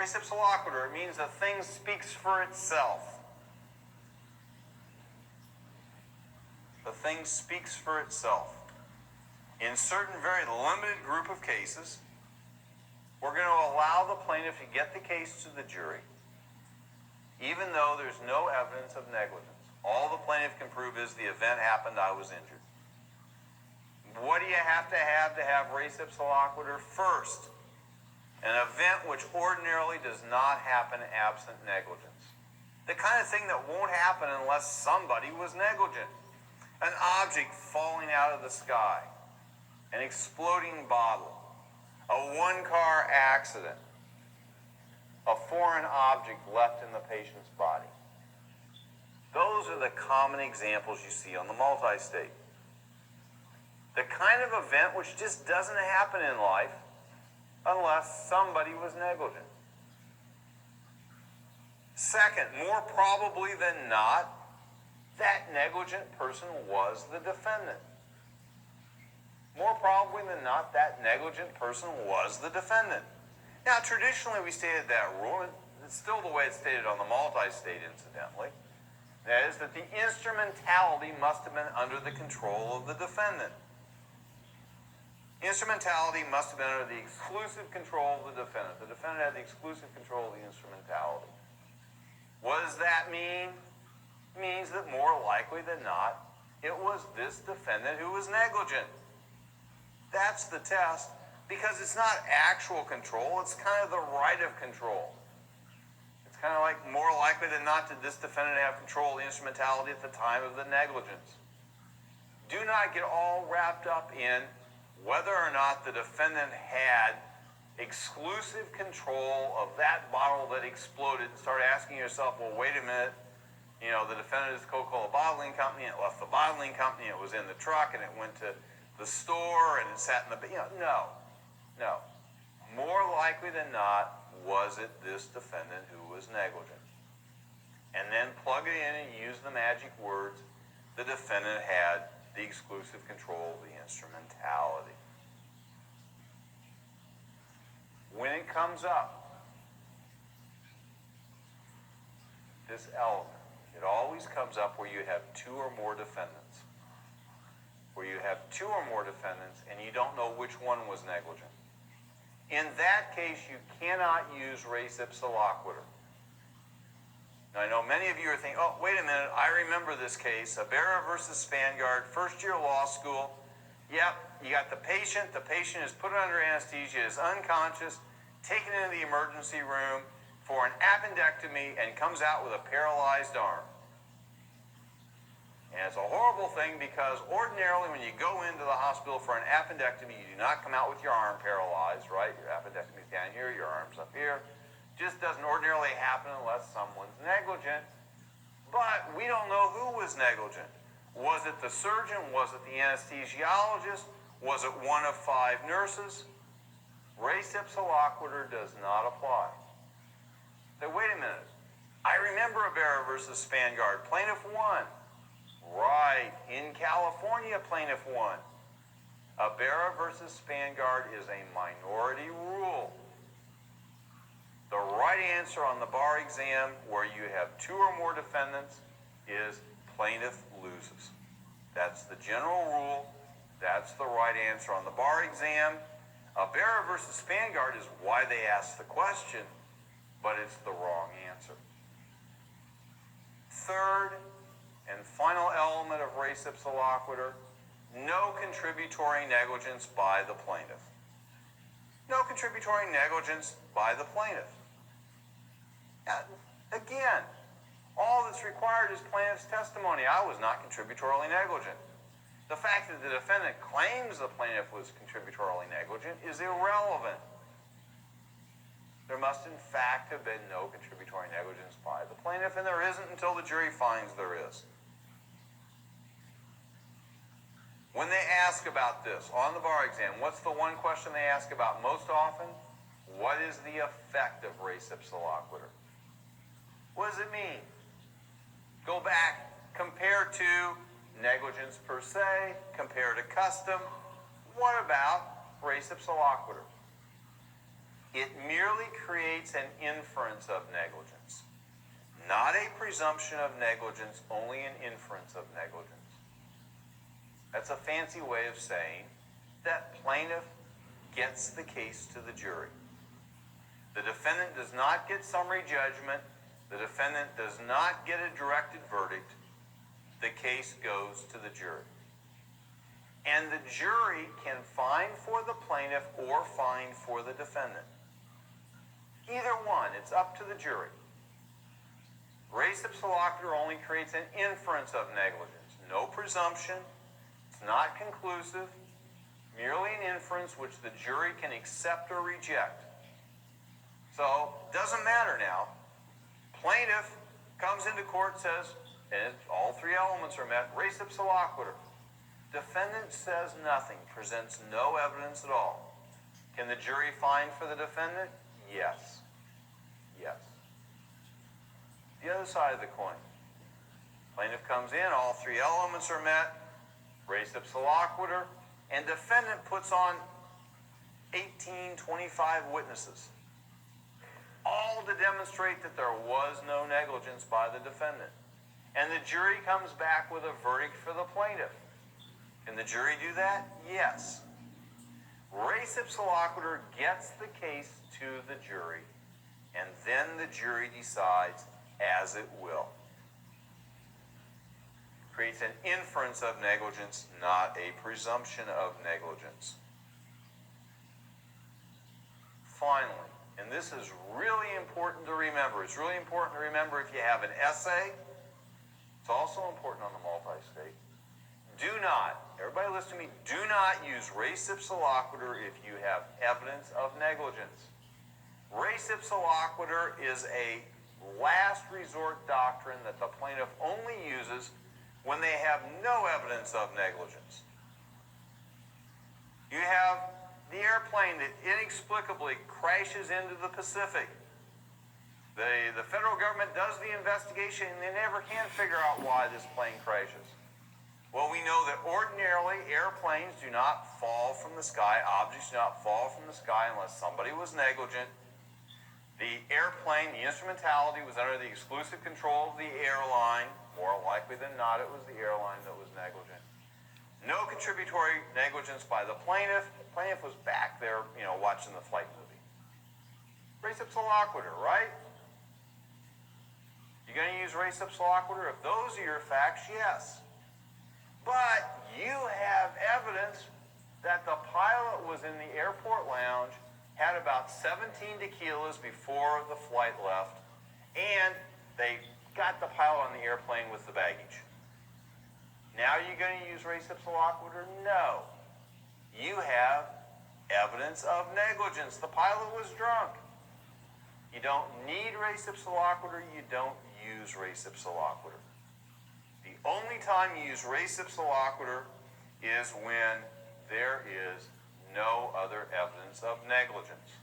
Res ipsa loquitur, it means a thing speaks for itself. The thing speaks for itself. In certain very limited group of cases, we're going to allow the plaintiff to get the case to the jury, even though there's no evidence of negligence. All the plaintiff can prove is the event happened, I was injured. What do you have to have res ipsa loquitur? First, an event which ordinarily does not happen absent negligence. The kind of thing that won't happen unless somebody was negligent. An object falling out of the sky, an exploding bottle, a one-car accident, a foreign object left in the patient's body. Those are the common examples you see on the multi-state. The kind of event which just doesn't happen in life unless somebody was negligent. Second, more probably than not, that negligent person was the defendant. More probably than not, that negligent person was the defendant. Now, traditionally, we stated that rule, and it's still the way it's stated on the multi-state, incidentally. That is, that the instrumentality must have been under the control of the defendant. Instrumentality must have been under the exclusive control of the defendant. The defendant had the exclusive control of the instrumentality. What does that mean? It means that more likely than not, it was this defendant who was negligent. That's the test, because it's not actual control, it's kind of the right of control. It's kind of like more likely than not did this defendant have control of the instrumentality at the time of the negligence. Do not get all wrapped up in whether or not the defendant had exclusive control of that bottle that exploded, and start asking yourself, well, wait a minute, you know, the defendant is the Coca-Cola bottling company, it left the bottling company, it was in the truck, and it went to the store, and it sat in the, no. More likely than not, was it this defendant who was negligent? And then plug it in and use the magic words, the defendant had the exclusive control of the instrumentality. When it comes up, this element, it always comes up where you have two or more defendants. Where you have two or more defendants and you don't know which one was negligent. In that case, you cannot use res ipsa loquitur. Now, I know many of you are thinking, oh, wait a minute, I remember this case, Ibarra versus Spangard, first-year law school. Yep, you got the patient is put under anesthesia, is unconscious, taken into the emergency room for an appendectomy, and comes out with a paralyzed arm. And it's a horrible thing because ordinarily when you go into the hospital for an appendectomy, you do not come out with your arm paralyzed, right? Your appendectomy is down here, your arm's up here. Just doesn't ordinarily happen unless someone's negligent. But we don't know who was negligent. Was it the surgeon? Was it the anesthesiologist? Was it one of 5 nurses? Res ipsa loquitur does not apply. Say, wait a minute. I remember Ibarra versus Spangard. Plaintiff won. Right. In California, plaintiff won. Ibarra versus Spangard is a minority rule. The right answer on the bar exam where you have 2 or more defendants is plaintiff loses. That's the general rule. That's the right answer on the bar exam. Ibarra versus Spangard is why they asked the question, but it's the wrong answer. Third and final element of res ipsa loquitur, no contributory negligence by the plaintiff. No contributory negligence by the plaintiff. Again, all that's required is plaintiff's testimony. I was not contributorily negligent. The fact that the defendant claims the plaintiff was contributorily negligent is irrelevant. There must in fact have been no contributory negligence by the plaintiff, and there isn't until the jury finds there is. When they ask about this on the bar exam, what's the one question they ask about most often? What is the effect of res ipsa loquitur? What does it mean? Go back, compare to negligence per se, compare to custom. What about res ipsa loquitur? It merely creates an inference of negligence. Not a presumption of negligence, only an inference of negligence. That's a fancy way of saying that plaintiff gets the case to the jury. The defendant does not get summary judgment. The defendant does not get a directed verdict. The case goes to the jury. And the jury can find for the plaintiff or find for the defendant. Either one, it's up to the jury. Res ipsa loquitur only creates an inference of negligence. No presumption. It's not conclusive. Merely an inference which the jury can accept or reject. So, doesn't matter now. Plaintiff comes into court, says, and all three elements are met, res ipsa loquitur. Defendant says nothing, presents no evidence at all. Can the jury find for the defendant? Yes. Yes. The other side of the coin. Plaintiff comes in, all three elements are met, res ipsa loquitur, and defendant puts on 18, 25 witnesses, all to demonstrate that there was no negligence by the defendant. And the jury comes back with a verdict for the plaintiff. Can the jury do that? Yes. Res ipsa loquitur gets the case to the jury, and then the jury decides as it will. Creates an inference of negligence, not a presumption of negligence. Finally, and this is really important to remember. It's really important to remember if you have an essay. It's also important on the multi-state. Do not, everybody listen to me, do not use res ipsa loquitur if you have evidence of negligence. Res ipsa loquitur is a last resort doctrine that the plaintiff only uses when they have no evidence of negligence. You have the airplane that inexplicably crashes into the Pacific. The federal government does the investigation and they never can figure out why this plane crashes. Well, we know that ordinarily airplanes do not fall from the sky, objects do not fall from the sky unless somebody was negligent. The airplane, the instrumentality was under the exclusive control of the airline. More likely than not, it was the airline that was negligent. No contributory negligence by the plaintiff. The plaintiff was back there, watching the flight movie. Res ipsa loquitur, right? You're going to use res ipsa loquitur? If those are your facts, yes. But you have evidence that the pilot was in the airport lounge, had about 17 tequilas before the flight left, and they got the pilot on the airplane with the baggage. Now you're going to use res ipsa loquitur? No. You have evidence of negligence. The pilot was drunk. You don't need res ipsa loquitur. You don't use res ipsa loquitur. The only time you use res ipsa loquitur is when there is no other evidence of negligence.